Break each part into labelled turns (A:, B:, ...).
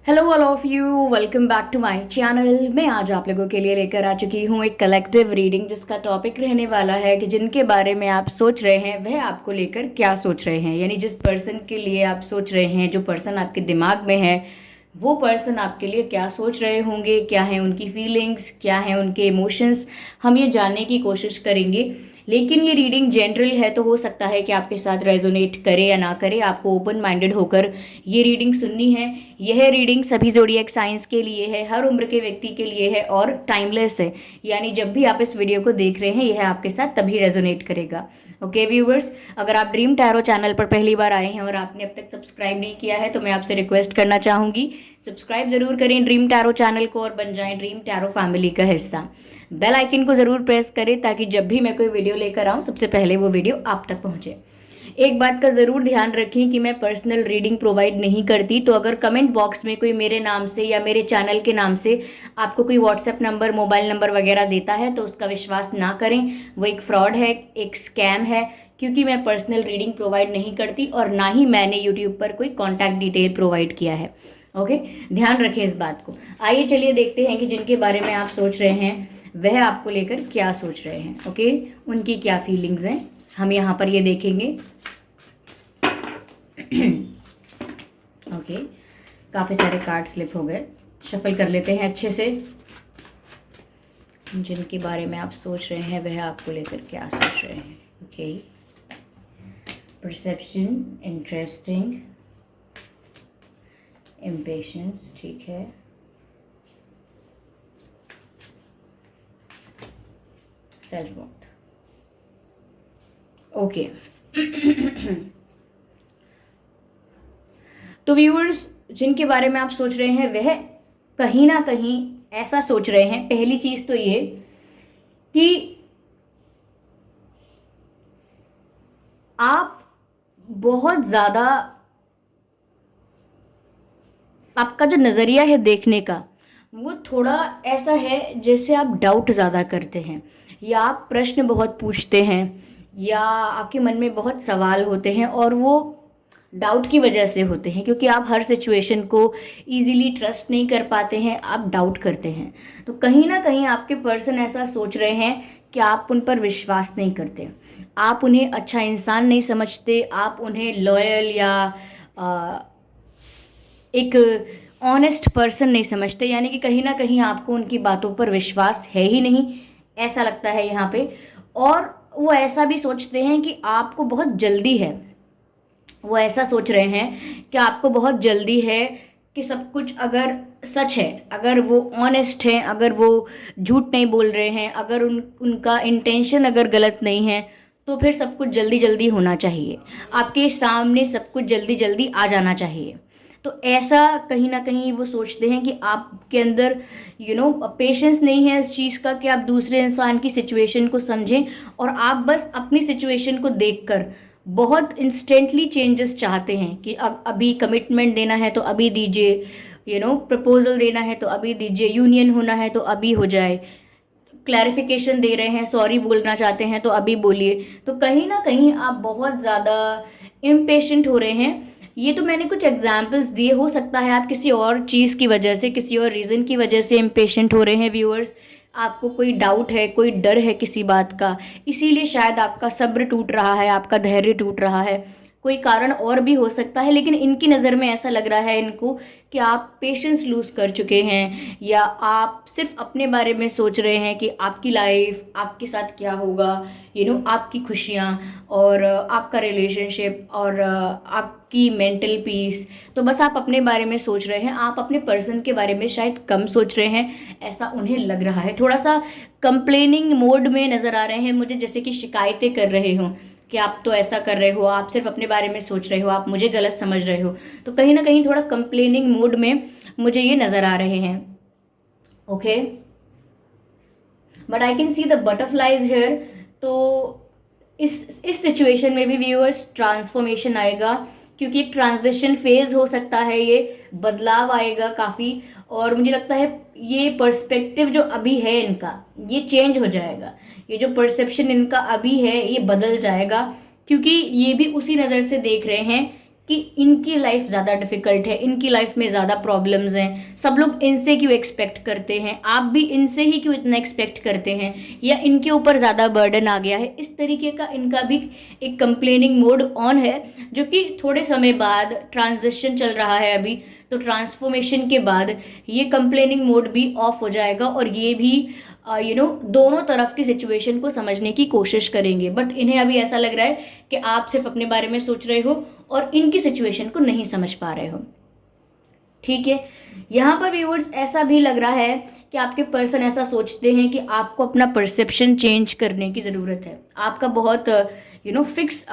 A: Hello all of you, welcome back to my channel. मैं आज आप लोगों के लिए लेकर आ चुकी हूँ एक कलेक्टिव रीडिंग, जिसका टॉपिक रहने वाला है कि जिनके बारे में आप सोच रहे हैं वह आपको लेकर क्या सोच रहे हैं। यानी जिस पर्सन के लिए आप सोच रहे हैं, जो पर्सन आपके दिमाग में है, वो पर्सन आपके लिए क्या सोच रहे होंगे, क्या है उनकी फीलिंग्स, क्या है उनके इमोशंस, हम ये जानने की कोशिश करेंगे। लेकिन ये रीडिंग जनरल है, तो हो सकता है कि आपके साथ रेजोनेट करे या ना करे। आपको ओपन माइंडेड होकर ये रीडिंग सुननी है। यह रीडिंग सभी ज़ोडिएक साइंस के लिए है, हर उम्र के व्यक्ति के लिए है और टाइमलेस है। यानी जब भी आप इस वीडियो को देख रहे हैं, यह आपके साथ तभी रेजोनेट करेगा। ओके व्यूवर्स, अगर आप ड्रीम टैरो चैनल पर पहली बार आए हैं और आपने अब तक सब्सक्राइब नहीं किया है, तो मैं आपसे रिक्वेस्ट करना चाहूँगी, सब्सक्राइब जरूर करें ड्रीम टैरो चैनल को और बन जाएं ड्रीम टैरो फैमिली का हिस्सा। बेल आइकन को ज़रूर प्रेस करें ताकि जब भी मैं कोई वीडियो लेकर आऊँ, सबसे पहले वो वीडियो आप तक पहुँचे। एक बात का ज़रूर ध्यान रखें कि मैं पर्सनल रीडिंग प्रोवाइड नहीं करती, तो अगर कमेंट बॉक्स में कोई मेरे नाम से या मेरे चैनल के नाम से आपको कोई व्हाट्सएप नंबर, मोबाइल नंबर वगैरह देता है, तो उसका विश्वास ना करें। वो एक फ्रॉड है, एक स्कैम है, क्योंकि मैं पर्सनल रीडिंग प्रोवाइड नहीं करती और ना ही मैंने यूट्यूब पर कोई कॉन्टैक्ट डिटेल प्रोवाइड किया है। ओके, ध्यान रखें इस बात को। आइए चलिए देखते हैं कि जिनके बारे में आप सोच रहे हैं वह आपको लेकर क्या सोच रहे हैं। ओके, उनकी क्या फीलिंग्स हैं, हम यहाँ पर ये देखेंगे। ओके, काफ़ी सारे कार्ड स्लिप हो गए, शफल कर लेते हैं अच्छे से। जिनके बारे में आप सोच रहे हैं वह आपको लेकर क्या सोच रहे हैं। ओके, परसेप्शन, इंटरेस्टिंग, इम्पेशंस, ठीक है, सेल्फ वर्थ। ओके तो व्यूअर्स, जिनके बारे में आप सोच रहे हैं वह कहीं ना कहीं ऐसा सोच रहे हैं। पहली चीज तो ये कि आप बहुत ज्यादा, आपका जो नजरिया है देखने का, वो थोड़ा ऐसा है जैसे आप डाउट ज़्यादा करते हैं, या आप प्रश्न बहुत पूछते हैं, या आपके मन में बहुत सवाल होते हैं, और वो डाउट की वजह से होते हैं क्योंकि आप हर सिचुएशन को इजीली ट्रस्ट नहीं कर पाते हैं, आप डाउट करते हैं। तो कहीं ना कहीं आपके पर्सन ऐसा सोच रहे हैं कि आप उन पर विश्वास नहीं करते, आप उन्हें अच्छा इंसान नहीं समझते, आप उन्हें लॉयल या एक ऑनेस्ट पर्सन नहीं समझते। यानी कि कहीं ना कहीं आपको उनकी बातों पर विश्वास है ही नहीं, ऐसा लगता है यहाँ पे। और वो ऐसा भी सोचते हैं कि आपको बहुत जल्दी है, वो ऐसा सोच रहे हैं कि आपको बहुत जल्दी है कि सब कुछ अगर सच है, अगर वो ऑनेस्ट है, अगर वो झूठ नहीं बोल रहे हैं, अगर उनका इंटेंशन अगर गलत नहीं है, तो फिर सब कुछ जल्दी जल्दी होना चाहिए, आपके सामने सब कुछ जल्दी जल्दी आ जाना चाहिए। तो ऐसा कहीं ना कहीं वो सोचते हैं कि आपके अंदर पेशेंस नहीं है इस चीज़ का कि आप दूसरे इंसान की सिचुएशन को समझें, और आप बस अपनी सिचुएशन को देखकर बहुत इंस्टेंटली चेंजेस चाहते हैं कि अब अभी कमिटमेंट देना है तो अभी दीजिए, प्रपोजल देना है तो अभी दीजिए, यूनियन होना है तो अभी हो जाए, क्लैरिफिकेशन दे रहे हैं, सॉरी बोलना चाहते हैं तो अभी बोलिए। तो कहीं ना कहीं आप बहुत ज़्यादा इम्पेशेंट हो रहे हैं। ये तो मैंने कुछ एग्जाम्पल्स दिए, हो सकता है आप किसी और चीज़ की वजह से, किसी और रीज़न की वजह से इम्पेशेंट हो रहे हैं व्यूअर्स। आपको कोई डाउट है, कोई डर है किसी बात का, इसीलिए शायद आपका सब्र टूट रहा है, आपका धैर्य टूट रहा है। कोई कारण और भी हो सकता है, लेकिन इनकी नज़र में ऐसा लग रहा है इनको कि आप पेशेंस लूज कर चुके हैं, या आप सिर्फ अपने बारे में सोच रहे हैं कि आपकी लाइफ, आपके साथ क्या होगा, आपकी खुशियाँ और आपका रिलेशनशिप और आपकी मेंटल पीस। तो बस आप अपने बारे में सोच रहे हैं, आप अपने पर्सन के बारे में शायद कम सोच रहे हैं, ऐसा उन्हें लग रहा है। थोड़ा सा कंप्लेनिंग मोड में नज़र आ रहे हैं मुझे, जैसे कि शिकायतें कर रहे हों कि आप तो ऐसा कर रहे हो, आप सिर्फ अपने बारे में सोच रहे हो, आप मुझे गलत समझ रहे हो। तो कहीं ना कहीं थोड़ा कंप्लेनिंग मूड में मुझे ये नजर आ रहे हैं। Okay, but I can see the butterflies here. तो इस सिचुएशन में भी व्यूअर्स ट्रांसफॉर्मेशन आएगा, क्योंकि एक ट्रांजिशन फेज हो सकता है, ये बदलाव आएगा काफ़ी। और मुझे लगता है ये पर्सपेक्टिव जो अभी है इनका, ये चेंज हो जाएगा। ये जो परसेप्शन इनका अभी है ये बदल जाएगा, क्योंकि ये भी उसी नज़र से देख रहे हैं कि इनकी लाइफ ज़्यादा डिफिकल्ट है, इनकी लाइफ में ज़्यादा प्रॉब्लम्स हैं, सब लोग इनसे क्यों एक्सपेक्ट करते हैं, आप भी इनसे ही क्यों इतना एक्सपेक्ट करते हैं, या इनके ऊपर ज़्यादा बर्डन आ गया है। इस तरीके का इनका भी एक कंप्लेनिंग मोड ऑन है, जो कि थोड़े समय बाद, ट्रांजिशन चल रहा है अभी, तो ट्रांसफॉर्मेशन के बाद ये कंप्लेनिंग मोड भी ऑफ हो जाएगा और ये भी दोनों तरफ की सिचुएशन को समझने की कोशिश करेंगे। बट इन्हें अभी ऐसा लग रहा है कि आप सिर्फ अपने बारे में सोच रहे हो और इनकी सिचुएशन को नहीं समझ पा रहे हो। ठीक है, यहाँ पर व्यूअर्स ऐसा भी लग रहा है कि आपके पर्सन ऐसा सोचते हैं कि आपको अपना परसेप्शन चेंज करने की ज़रूरत है। आपका बहुत फिक्स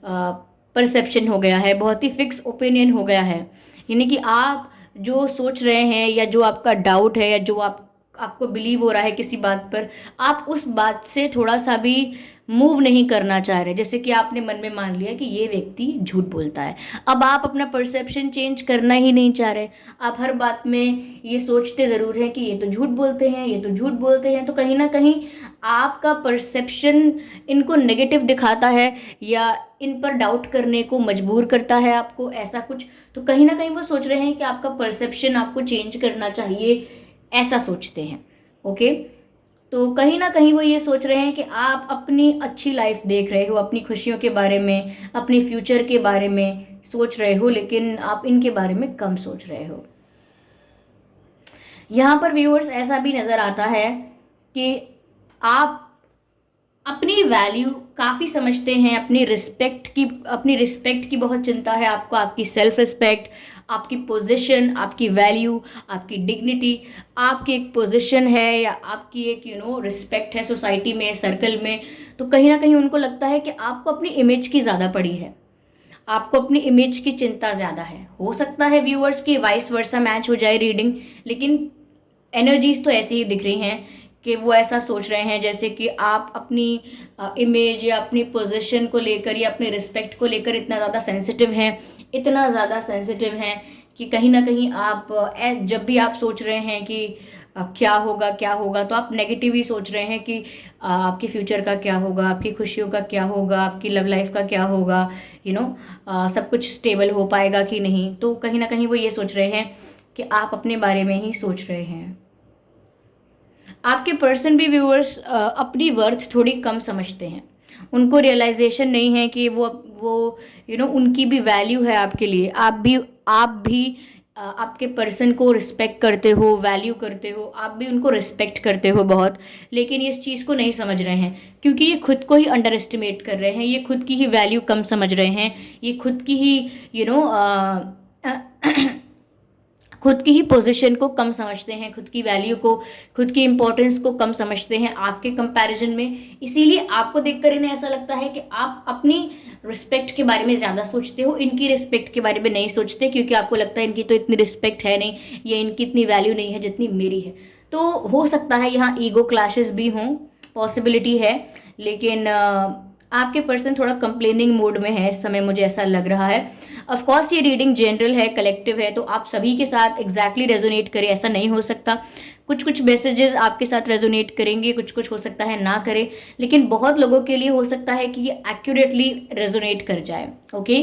A: परसेप्शन हो गया है, बहुत ही फिक्स ओपिनियन हो गया है। यानी कि आप जो सोच रहे हैं या जो आपका डाउट है या जो आपको बिलीव हो रहा है किसी बात पर, आप उस बात से थोड़ा सा भी मूव नहीं करना चाह रहे। जैसे कि आपने मन में मान लिया कि ये व्यक्ति झूठ बोलता है, अब आप अपना परसेप्शन चेंज करना ही नहीं चाह रहे। आप हर बात में ये सोचते ज़रूर हैं कि ये तो झूठ बोलते हैं, ये तो झूठ बोलते हैं। तो कहीं ना कहीं आपका परसेप्शन इनको नेगेटिव दिखाता है या इन पर डाउट करने को मजबूर करता है आपको, ऐसा कुछ। तो कहीं ना कहीं वो सोच रहे हैं कि आपका परसेप्शन आपको चेंज करना चाहिए, ऐसा सोचते हैं। ओके, तो कहीं ना कहीं वो ये सोच रहे हैं कि आप अपनी अच्छी लाइफ देख रहे हो, अपनी खुशियों के बारे में, अपनी फ्यूचर के बारे में सोच रहे हो, लेकिन आप इनके बारे में कम सोच रहे हो। यहाँ पर व्यूअर्स ऐसा भी नज़र आता है कि आप अपनी वैल्यू काफ़ी समझते हैं, अपनी रिस्पेक्ट की बहुत चिंता है आपको, आपकी सेल्फ रिस्पेक्ट, आपकी पोजीशन, आपकी वैल्यू, आपकी डिग्निटी, आपकी एक पोजीशन है या आपकी एक रिस्पेक्ट है सोसाइटी में, सर्कल में। तो कहीं ना कहीं उनको लगता है कि आपको अपनी इमेज की ज़्यादा पड़ी है, आपको अपनी इमेज की चिंता ज़्यादा है। हो सकता है व्यूअर्स की वाइस वर्सा मैच हो जाए रीडिंग, लेकिन एनर्जीज तो ऐसी ही दिख रही हैं कि वो ऐसा सोच रहे हैं जैसे कि आप अपनी इमेज या अपनी पोजीशन को लेकर या अपने रिस्पेक्ट को लेकर इतना ज़्यादा सेंसिटिव हैं, इतना ज़्यादा सेंसिटिव हैं कि कहीं ना कहीं आप जब भी आप सोच रहे हैं कि क्या होगा क्या होगा, तो आप नेगेटिव ही सोच रहे हैं कि आपके फ्यूचर का क्या होगा, आपकी खुशियों का क्या होगा, आपकी लव लाइफ का क्या होगा, सब कुछ स्टेबल हो पाएगा कि नहीं। तो कहीं ना कहीं वो ये सोच रहे हैं कि आप अपने बारे में ही सोच रहे हैं। आपके पर्सन भी व्यूअर्स अपनी वर्थ थोड़ी कम समझते हैं, उनको रियलाइजेशन नहीं है कि वो उनकी भी वैल्यू है आपके लिए। आप भी आपके पर्सन को रिस्पेक्ट करते हो, वैल्यू करते हो, आप भी उनको रिस्पेक्ट करते हो बहुत, लेकिन ये इस चीज़ को नहीं समझ रहे हैं क्योंकि ये खुद को ही अंडर एस्टिमेट कर रहे हैं, ये खुद की ही वैल्यू कम समझ रहे हैं, ये खुद की ही खुद की ही पोजीशन को कम समझते हैं, खुद की वैल्यू को, खुद की इंपॉर्टेंस को कम समझते हैं आपके कंपैरिजन में। इसीलिए आपको देखकर इन्हें ऐसा लगता है कि आप अपनी रिस्पेक्ट के बारे में ज़्यादा सोचते हो, इनकी रिस्पेक्ट के बारे में नहीं सोचते, क्योंकि आपको लगता है इनकी तो इतनी रिस्पेक्ट है नहीं या इनकी इतनी वैल्यू नहीं है जितनी मेरी है। तो हो सकता है यहाँ ईगो क्लैशेस भी हों, पॉसिबिलिटी है, लेकिन आपके पर्सन थोड़ा कंप्लेनिंग मोड में है इस समय, मुझे ऐसा लग रहा है। ऑफ कोर्स ये रीडिंग जनरल है, कलेक्टिव है, तो आप सभी के साथ एग्जैक्टली रेजोनेट करें ऐसा नहीं हो सकता। कुछ कुछ मैसेजेस आपके साथ रेजोनेट करेंगे, कुछ कुछ हो सकता है ना करें, लेकिन बहुत लोगों के लिए हो सकता है कि ये एक्यूरेटली रेजोनेट कर जाए। ओके,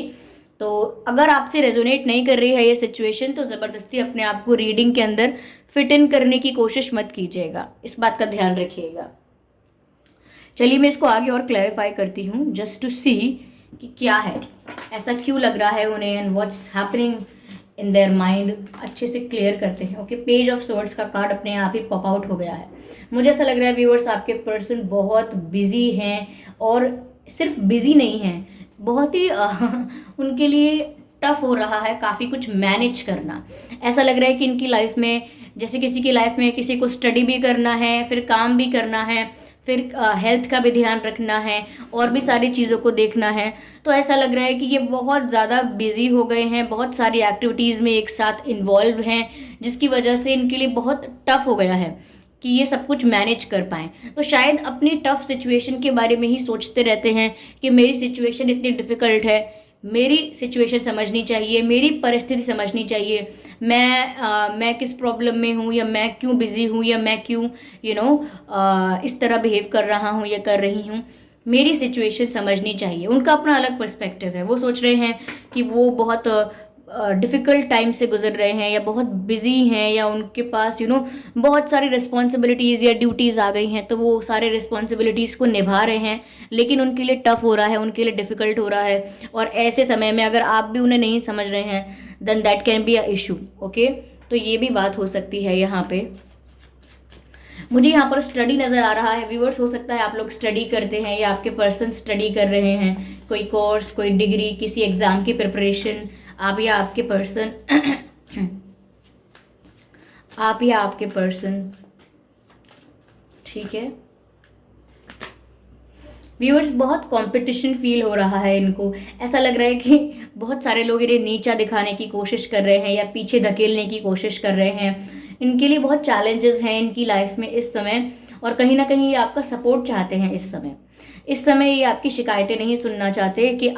A: तो अगर आपसे रेजोनेट नहीं कर रही है ये सिचुएशन, तो ज़बरदस्ती अपने आप को रीडिंग के अंदर फिट इन करने की कोशिश मत कीजिएगा, इस बात का ध्यान रखिएगा। चलिए मैं इसको आगे और क्लैरिफाई करती हूँ, जस्ट टू सी कि क्या है, ऐसा क्यों लग रहा है उन्हें, and what's happening in their mind. अच्छे से क्लियर करते हैं। ओके, पेज ऑफ सोर्ड्स का कार्ड अपने आप ही पॉप आउट हो गया है। मुझे ऐसा लग रहा है व्यूअर्स आपके पर्सन बहुत बिजी हैं, और सिर्फ बिजी नहीं हैं, बहुत ही उनके लिए टफ हो रहा है काफ़ी कुछ मैनेज करना। ऐसा लग रहा है कि इनकी लाइफ में, जैसे किसी की लाइफ में किसी को स्टडी भी करना है, फिर काम भी करना है, फिर हेल्थ का भी ध्यान रखना है, और भी सारी चीज़ों को देखना है। तो ऐसा लग रहा है कि ये बहुत ज़्यादा बिजी हो गए हैं, बहुत सारी एक्टिविटीज़ में एक साथ इन्वॉल्व हैं, जिसकी वजह से इनके लिए बहुत टफ हो गया है कि ये सब कुछ मैनेज कर पाएँ। तो शायद अपनी टफ सिचुएशन के बारे में ही सोचते रहते हैं कि मेरी सिचुएशन इतनी डिफ़िकल्ट है, मेरी सिचुएशन समझनी चाहिए, मेरी परिस्थिति समझनी चाहिए, मैं किस प्रॉब्लम में हूँ, या मैं क्यों बिजी हूँ, या मैं क्यों इस तरह बिहेव कर रहा हूँ या कर रही हूँ। मेरी सिचुएशन समझनी चाहिए। उनका अपना अलग पर्सपेक्टिव है, वो सोच रहे हैं कि वो बहुत डिफ़िकल्ट टाइम से गुजर रहे हैं, या बहुत बिजी हैं, या उनके पास बहुत सारी रिस्पॉन्सिबिलिटीज़ या ड्यूटीज़ आ गई हैं, तो वो सारे रिस्पॉन्सिबिलिटीज़ को निभा रहे हैं, लेकिन उनके लिए टफ हो रहा है, उनके लिए डिफ़िकल्ट हो रहा है। और ऐसे समय में अगर आप भी उन्हें नहीं समझ रहे हैं, then that can be a issue. Okay, तो ये भी बात हो सकती है यहाँ पे। मुझे यहाँ पर स्टडी नज़र आ रहा है व्यूअर्स। हो सकता है आप लोग स्टडी करते हैं, या आपके पर्सन स्टडी कर रहे हैं, कोई कोर्स, कोई डिग्री, किसी एग्ज़ाम की प्रिपरेशन। आप या आपके पर्सन आप या आपके पर्सन, ठीक है व्यूअर्स। बहुत कंपटीशन फील हो रहा है इनको। ऐसा लग रहा है कि बहुत सारे लोग इन्हें नीचा दिखाने की कोशिश कर रहे हैं, या पीछे धकेलने की कोशिश कर रहे हैं। इनके लिए बहुत चैलेंजेस हैं इनकी लाइफ में इस समय, और कहीं ना कहीं ये आपका सपोर्ट चाहते हैं इस समय ये आपकी शिकायतें नहीं सुनना चाहते कि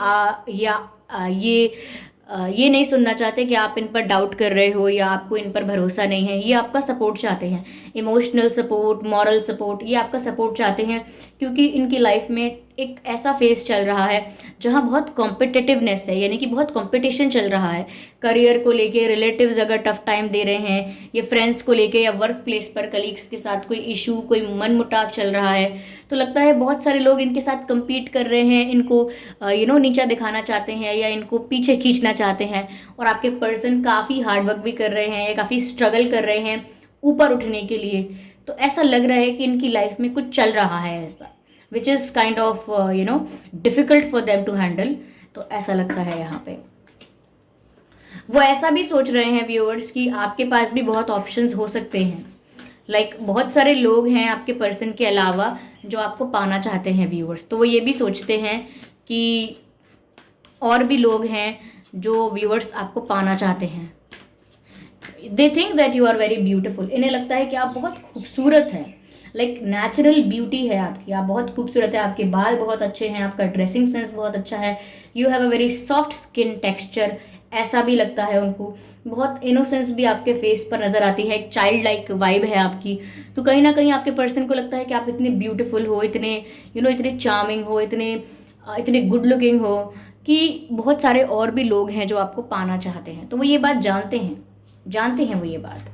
A: ये नहीं सुनना चाहते कि आप इन पर डाउट कर रहे हो, या आपको इन पर भरोसा नहीं है। ये आपका सपोर्ट चाहते हैं, इमोशनल सपोर्ट, मॉरल सपोर्ट, ये आपका सपोर्ट चाहते हैं। क्योंकि इनकी लाइफ में एक ऐसा फेज चल रहा है जहाँ बहुत कॉम्पिटिटिवनेस है, यानी कि बहुत कंपटीशन चल रहा है। करियर को लेके रिलेटिव्स अगर टफ टाइम दे रहे हैं, या फ्रेंड्स को लेके, या वर्क प्लेस पर कलीग्स के साथ कोई इशू, कोई मन मुटाव चल रहा है, तो लगता है बहुत सारे लोग इनके साथ compete कर रहे हैं, इनको नीचा दिखाना चाहते हैं, या इनको पीछे खींचना चाहते हैं। और आपके पर्सन काफ़ी हार्डवर्क भी कर रहे हैं, या काफ़ी स्ट्रगल कर रहे हैं ऊपर उठने के लिए। तो ऐसा लग रहा है कि इनकी लाइफ में कुछ चल रहा है ऐसा, which is kind of difficult for them to handle. तो ऐसा लगता है यहाँ पे। वो ऐसा भी सोच रहे हैं व्यूअर्स कि आपके पास भी बहुत ऑप्शंस हो सकते हैं। बहुत सारे लोग हैं आपके पर्सन के अलावा जो आपको पाना चाहते हैं व्यूअर्स। तो वो ये भी सोचते हैं कि और भी लोग हैं जो व्यूअर्स आपको पाना चाहते हैं। They think that you are very beautiful. इन्हें लगता है कि आप बहुत खूबसूरत हैं, नेचुरल ब्यूटी है आपकी, आप बहुत खूबसूरत है, आपके बाल बहुत अच्छे हैं, आपका ड्रेसिंग सेंस बहुत अच्छा है, you have a very soft skin texture, ऐसा भी लगता है उनको। बहुत इनोसेंस भी आपके फेस पर नज़र आती है, एक चाइल्ड लाइक वाइब है आपकी। तो कहीं ना कहीं आपके पर्सन को लगता है कि आप इतने ब्यूटीफुल हो, इतने इतने चार्मिंग हो, इतने गुड लुकिंग हो, कि बहुत सारे और भी लोग हैं जो आपको पाना चाहते हैं। तो वो ये बात जानते हैं वो ये बात,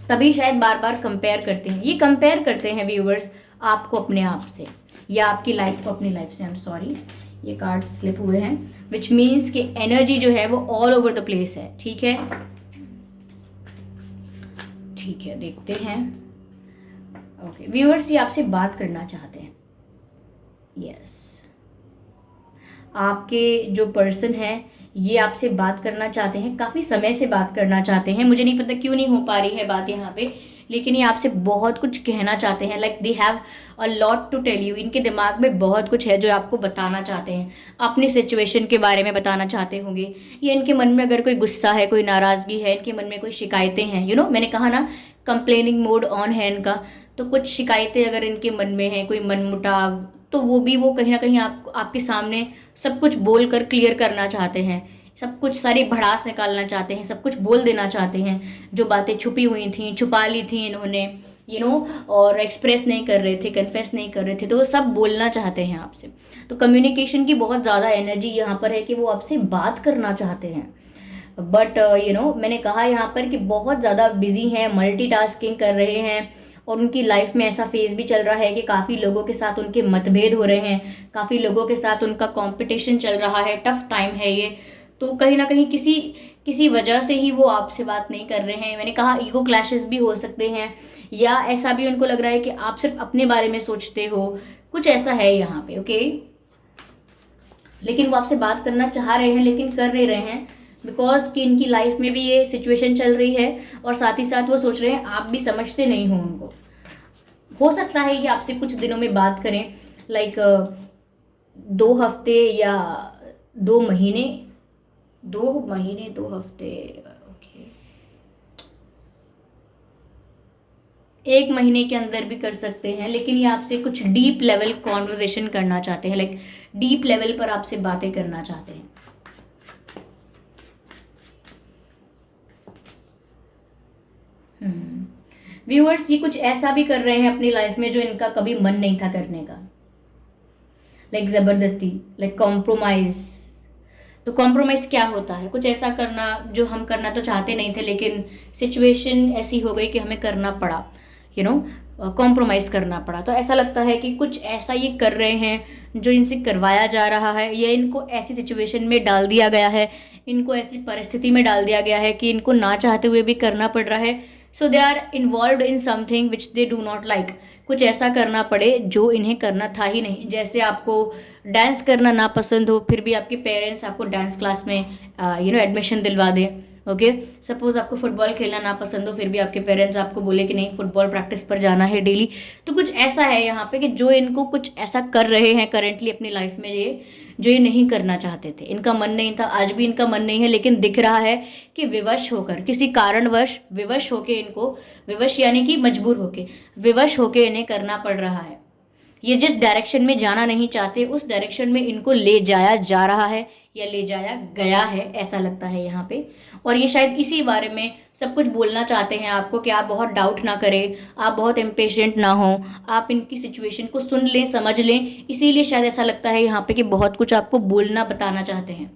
A: तभी शायद बार बार कंपेयर करते हैं। ये कंपेयर करते हैं व्यूअर्स आपको अपने आप से, या आपकी लाइफ को अपनी लाइफ से। आई एम सॉरी, ये कार्ड स्लिप हुए हैं, विच मीन्स कि एनर्जी जो है वो ऑल ओवर द प्लेस है। ठीक है, देखते हैं। ओके व्यूअर्स, ये आपसे बात करना चाहते हैं। यस, आपके जो पर्सन है ये आपसे बात करना चाहते हैं, काफ़ी समय से बात करना चाहते हैं। मुझे नहीं पता क्यों नहीं हो पा रही है बात यहाँ पे, लेकिन ये आपसे बहुत कुछ कहना चाहते हैं। They have a lot to tell you. इनके दिमाग में बहुत कुछ है जो आपको बताना चाहते हैं, अपनी सिचुएशन के बारे में बताना चाहते होंगे। ये इनके मन में अगर कोई गुस्सा है, कोई नाराज़गी है, इनके मन में कोई शिकायतें हैं, मैंने कहा ना कंप्लेनिंग मोड ऑन है इनका। तो कुछ शिकायतें अगर इनके मन में है, कोई मनमुटाव, तो वो कहीं ना कहीं आपके सामने सब कुछ बोल कर क्लियर करना चाहते हैं, सब कुछ सारी भड़ास निकालना चाहते हैं, सब कुछ बोल देना चाहते हैं। जो बातें छुपी हुई थी, छुपा ली थी इन्होंने, और एक्सप्रेस नहीं कर रहे थे, कन्फेस नहीं कर रहे थे, तो वो सब बोलना चाहते हैं आपसे। तो कम्युनिकेशन की बहुत ज़्यादा एनर्जी यहाँ पर है कि वो आपसे बात करना चाहते हैं। बट मैंने कहा यहाँ पर कि बहुत ज़्यादा बिजी हैं, मल्टीटास्किंग कर रहे हैं, और उनकी लाइफ में ऐसा फेज भी चल रहा है कि काफ़ी लोगों के साथ उनके मतभेद हो रहे हैं, काफ़ी लोगों के साथ उनका कंपटीशन चल रहा है, टफ टाइम है ये। तो कहीं ना कहीं किसी वजह से ही वो आपसे बात नहीं कर रहे हैं। मैंने कहा ईगो क्लैशेस भी हो सकते हैं, या ऐसा भी उनको लग रहा है कि आप सिर्फ अपने बारे में सोचते हो, कुछ ऐसा है यहाँ पे। ओके, लेकिन वो आपसे बात करना चाह रहे हैं लेकिन कर नहीं रहे हैं, बिकॉज कि इनकी लाइफ में भी ये सिचुएशन चल रही है, और साथ ही साथ वो सोच रहे हैं आप भी समझते नहीं हो उनको। हो सकता है कि आपसे कुछ दिनों में बात करें, 2 हफ्ते या 2 महीने, 2 हफ्ते। ओके, एक महीने के अंदर भी कर सकते हैं, लेकिन ये आपसे कुछ डीप लेवल कॉन्वर्जेशन करना चाहते हैं, लाइक डीप लेवल पर आपसे बातें करना चाहते हैं। व्यूअर्स, ये कुछ ऐसा भी कर रहे हैं अपनी लाइफ में जो इनका कभी मन नहीं था करने का, लाइक जबरदस्ती, लाइक कॉम्प्रोमाइज। तो कॉम्प्रोमाइज क्या होता है? कुछ ऐसा करना जो हम करना तो चाहते नहीं थे, लेकिन सिचुएशन ऐसी हो गई कि हमें करना पड़ा, यू नो, कॉम्प्रोमाइज करना पड़ा। तो ऐसा लगता है कि कुछ ऐसा ये कर रहे हैं जो इनसे करवाया जा रहा है, या इनको ऐसी सिचुएशन में डाल दिया गया है, इनको ऐसी परिस्थिति में डाल दिया गया है कि इनको ना चाहते हुए भी करना पड़ रहा है। So they are involve in something which they do not like. कुछ ऐसा करना पड़े जो इन्हें करना था ही नहीं। जैसे आपको डांस करना ना पसंद हो, फिर भी आपके पेरेंट्स आपको डांस क्लास में एडमिशन दिलवा दें। ओके, सपोज आपको फुटबॉल खेलना ना पसंद हो, फिर भी आपके पेरेंट्स आपको बोले कि नहीं, फुटबॉल प्रैक्टिस पर जाना है डेली। तो कुछ ऐसा है यहाँ पे कि जो इनको कुछ ऐसा कर रहे हैं करेंटली अपनी लाइफ में, ये जो ये नहीं करना चाहते थे, इनका मन नहीं था, आज भी इनका मन नहीं है, लेकिन दिख रहा है कि विवश होकर, किसी कारणवश विवश होके इनको, विवश यानी कि मजबूर होके, विवश होके इन्हें करना पड़ रहा है। ये जिस डायरेक्शन में जाना नहीं चाहते उस डायरेक्शन में इनको ले जाया जा रहा है या ले जाया गया है, ऐसा लगता है यहाँ पे। और ये शायद इसी बारे में सब कुछ बोलना चाहते हैं आपको कि आप बहुत डाउट ना करें, आप बहुत इम्पेशेंट ना हो, आप इनकी सिचुएशन को सुन लें, समझ लें। इसीलिए शायद ऐसा लगता है यहाँ पे कि बहुत कुछ आपको बोलना बताना चाहते हैं।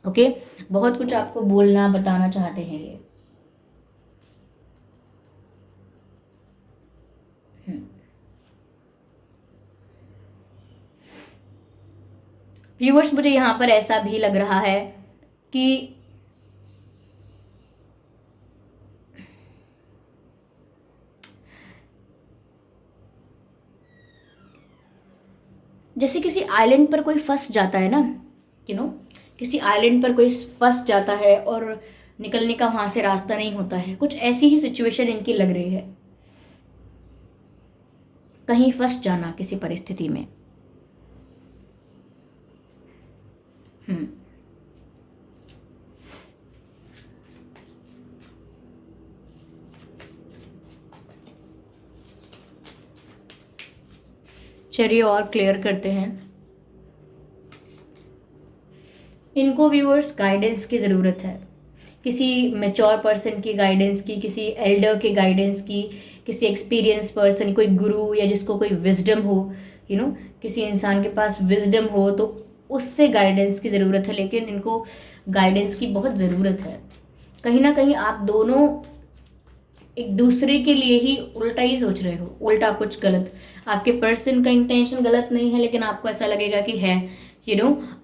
A: ओके, बहुत कुछ आपको बोलना बताना चाहते हैं ये। व्यूअर्स, मुझे यहाँ पर ऐसा भी लग रहा है कि जैसे किसी आइलैंड पर कोई फंस जाता है ना, किसी आइलैंड पर कोई फंस जाता है और निकलने का वहां से रास्ता नहीं होता है, कुछ ऐसी ही सिचुएशन इनकी लग रही है। कहीं फंस जाना किसी परिस्थिति में। चलिए और क्लियर करते हैं। इनको व्यूअर्स गाइडेंस की ज़रूरत है, किसी मैच्योर पर्सन की गाइडेंस की, किसी एल्डर के गाइडेंस की, किसी एक्सपीरियंस पर्सन, कोई गुरु या जिसको कोई विजडम हो, किसी इंसान के पास विजडम हो, तो उससे गाइडेंस की ज़रूरत है। लेकिन इनको गाइडेंस की बहुत ज़रूरत है। कहीं ना कहीं आप दोनों एक दूसरे के लिए ही उल्टा ही सोच रहे हो, उल्टा कुछ गलत। आपके पर्सन का इंटेंशन गलत नहीं है, लेकिन आपको ऐसा लगेगा कि है,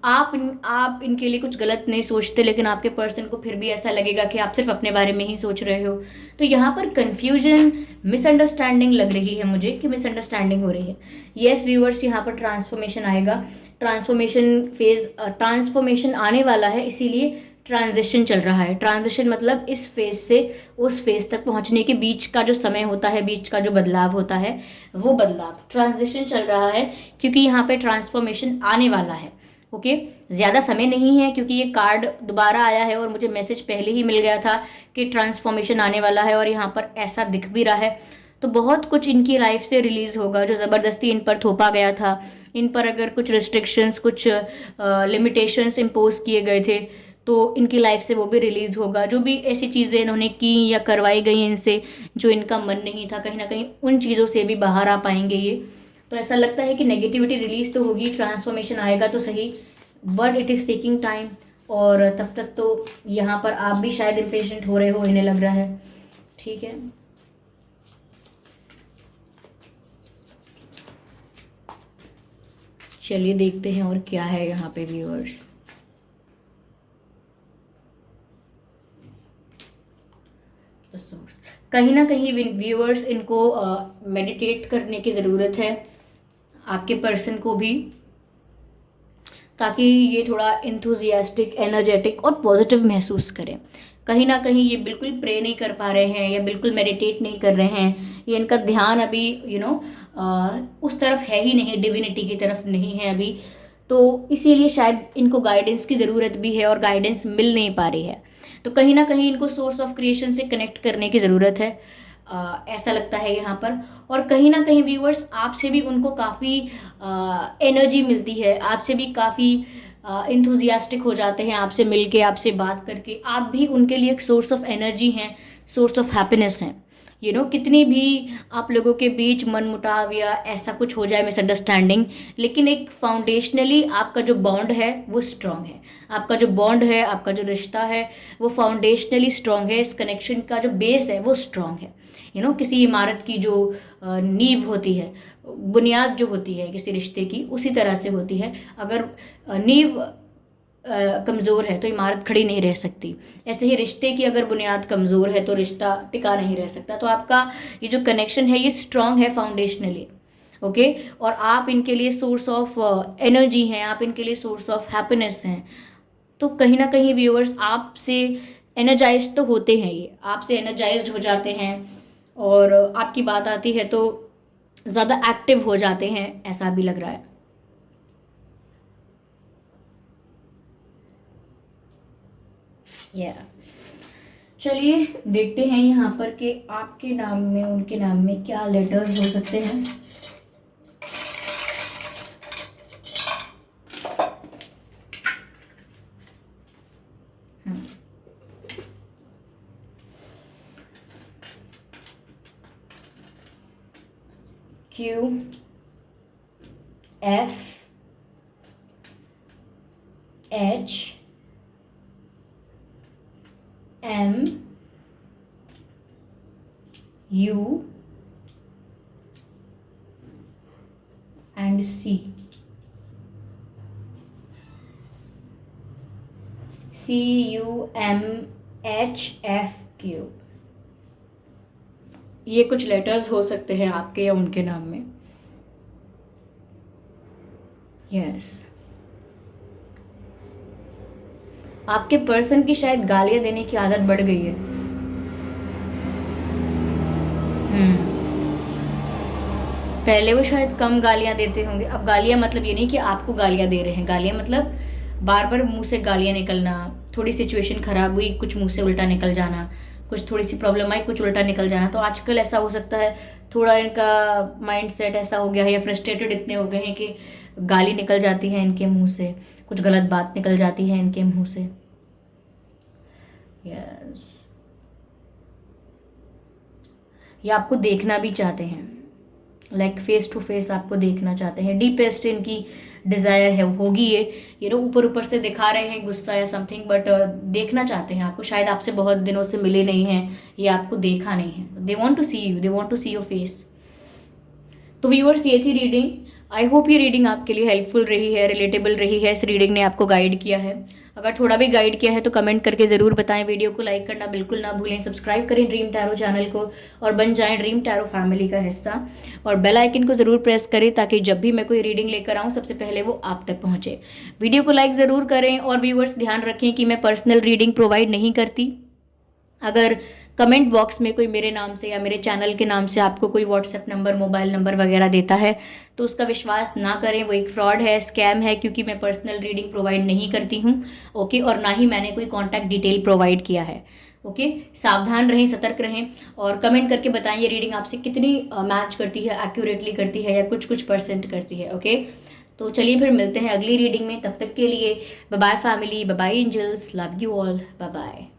A: आप इनके लिए कुछ गलत नहीं सोचते, लेकिन आपके पर्सन को फिर भी ऐसा लगेगा कि आप सिर्फ अपने बारे में ही सोच रहे हो। तो यहाँ पर कंफ्यूजन, मिसअंडरस्टैंडिंग लग रही है मुझे कि मिसअंडरस्टैंडिंग हो रही है। यस व्यूअर्स, यहाँ पर ट्रांसफॉर्मेशन आएगा, ट्रांसफॉर्मेशन आने वाला है, इसीलिए ट्रांजिशन चल रहा है। ट्रांजिशन मतलब इस फेज से उस फेज तक पहुंचने के बीच का जो समय होता है, बीच का जो बदलाव होता है, वो बदलाव ट्रांजिशन चल रहा है, क्योंकि यहाँ पे ट्रांसफॉर्मेशन आने वाला है। ओके, ज़्यादा समय नहीं है, क्योंकि ये कार्ड दोबारा आया है और मुझे मैसेज पहले ही मिल गया था कि ट्रांसफॉर्मेशन आने वाला है, और यहाँ पर ऐसा दिख भी रहा है। तो बहुत कुछ इनकी लाइफ से रिलीज होगा जो ज़बरदस्ती इन पर थोपा गया था। इन पर अगर कुछ रिस्ट्रिक्शंस, कुछ लिमिटेशंस इम्पोज किए गए थे, तो इनकी लाइफ से वो भी रिलीज होगा। जो भी ऐसी चीज़ें इन्होंने की या करवाई गई इनसे जो इनका मन नहीं था, कहीं ना कहीं उन चीज़ों से भी बाहर आ पाएंगे ये। तो ऐसा लगता है कि नेगेटिविटी रिलीज तो होगी, ट्रांसफॉर्मेशन आएगा तो सही, but it is taking time. और तब तक तो यहाँ पर आप भी शायद इम्पेशेंट हो रहे हो, इन्हें लग रहा है। ठीक है, चलिए देखते हैं और क्या है यहाँ पे व्यूअर्स। कहीं ना कहीं व्यूअर्स इनको मेडिटेट करने की ज़रूरत है, आपके पर्सन को भी, ताकि ये थोड़ा इंथुजियास्टिक, एनर्जेटिक और पॉजिटिव महसूस करें। कहीं ना कहीं ये बिल्कुल प्रे नहीं कर पा रहे हैं या बिल्कुल मेडिटेट नहीं कर रहे हैं, ये इनका ध्यान अभी उस तरफ है ही नहीं, डिविनिटी की तरफ नहीं है अभी। तो इसीलिए शायद इनको गाइडेंस की ज़रूरत भी है और गाइडेंस मिल नहीं पा रही है। तो कहीं ना कहीं इनको सोर्स ऑफ क्रिएशन से कनेक्ट करने की ज़रूरत है। ऐसा लगता है यहाँ पर। और कहीं ना कहीं व्यूअर्स आपसे भी उनको काफ़ी एनर्जी मिलती है, आपसे भी काफ़ी इंथुजियास्टिक हो जाते हैं, आपसे मिलके, आपसे बात करके। आप भी उनके लिए एक सोर्स ऑफ एनर्जी हैं, सोर्स ऑफ हैप्पीनेस हैं। कितनी भी आप लोगों के बीच मनमुटाव या ऐसा कुछ हो जाए, मिसअंडरस्टैंडिंग, लेकिन एक फाउंडेशनली आपका जो बॉन्ड है वो स्ट्रांग है। आपका जो बॉन्ड है, आपका जो रिश्ता है वो फाउंडेशनली स्ट्रांग है। इस कनेक्शन का जो बेस है वो स्ट्रांग है। किसी इमारत की जो नींव होती है, बुनियाद जो होती है किसी रिश्ते की, उसी तरह से होती है। अगर नींव कमज़ोर है तो इमारत खड़ी नहीं रह सकती। ऐसे ही रिश्ते की अगर बुनियाद कमज़ोर है तो रिश्ता टिका नहीं रह सकता। तो आपका ये जो कनेक्शन है ये स्ट्रांग है फाउंडेशनली। ओके, और आप इनके लिए सोर्स ऑफ एनर्जी हैं, आप इनके लिए सोर्स ऑफ हैप्पीनेस हैं। तो कहीं ना कहीं व्यूअर्स आपसे एनर्जाइज तो होते हैं, ये आपसे एनर्जाइज्ड हो जाते हैं, और आपकी बात आती है तो ज़्यादा एक्टिव हो जाते हैं, ऐसा भी लग रहा है। या चलिए देखते हैं यहाँ पर कि आपके नाम में, उनके नाम में क्या लेटर्स हो सकते हैं। Q, F, H, M, U and C. C, U, M, H, F, Q। ये कुछ लेटर्स हो सकते हैं आपके या उनके नाम में। यस, आपके पर्सन की शायद गालियां देने की आदत बढ़ गई है। पहले वो शायद कम गालियां देते होंगे, अब गालियां मतलब ये नहीं कि आपको गालियां दे रहे हैं, गालियां मतलब बार बार मुंह से गालियां निकलना, थोड़ी सिचुएशन खराब हुई कुछ मुंह से उल्टा निकल जाना, कुछ थोड़ी सी प्रॉब्लम आई कुछ उल्टा निकल जाना। तो आजकल ऐसा हो सकता है, थोड़ा इनका माइंड सेट ऐसा हो गया है, या फ्रस्ट्रेटेड इतने हो गए हैं कि गाली निकल जाती है इनके मुंह से, कुछ गलत बात निकल जाती है इनके मुंह से। यस, या आपको देखना भी चाहते हैं, लाइक फेस टू फेस आपको देखना चाहते हैं। डीपेस्ट इनकी डिजायर है, होगी ये ऊपर ऊपर से दिखा रहे हैं गुस्सा या समथिंग, बट देखना चाहते हैं आपको। शायद आपसे बहुत दिनों से मिले नहीं हैं या आपको देखा नहीं है। They want to see you, they want to see your face. तो व्यूअर्स, ये थी रीडिंग। आई होप ये रीडिंग आपके लिए हेल्पफुल रही है, रिलेटेबल रही है, इस रीडिंग ने आपको गाइड किया है। अगर थोड़ा भी गाइड किया है तो कमेंट करके ज़रूर बताएं। वीडियो को लाइक करना बिल्कुल ना भूलें, सब्सक्राइब करें ड्रीम टैरो चैनल को और बन जाएं ड्रीम टैरो फैमिली का हिस्सा, और बेल आइकन को ज़रूर प्रेस करें ताकि जब भी मैं कोई रीडिंग लेकर आऊँ सबसे पहले वो आप तक पहुँचे। वीडियो को लाइक ज़रूर करें, और व्यूअर्स ध्यान रखें कि मैं पर्सनल रीडिंग प्रोवाइड नहीं करती। अगर कमेंट बॉक्स में कोई मेरे नाम से या मेरे चैनल के नाम से आपको कोई व्हाट्सएप नंबर, मोबाइल नंबर वगैरह देता है तो उसका विश्वास ना करें, वो एक फ्रॉड है, स्कैम है, क्योंकि मैं पर्सनल रीडिंग प्रोवाइड नहीं करती हूँ। ओके, और ना ही मैंने कोई कॉन्टैक्ट डिटेल प्रोवाइड किया है। ओके, सावधान रहें, सतर्क रहें, और कमेंट करके बताएं ये रीडिंग आपसे कितनी मैच करती है, एक्यूरेटली करती है, या कुछ कुछ परसेंट करती है। ओके, तो चलिए फिर मिलते हैं अगली रीडिंग में। तब तक के लिए bye bye family, bye bye angels, love you all, bye bye.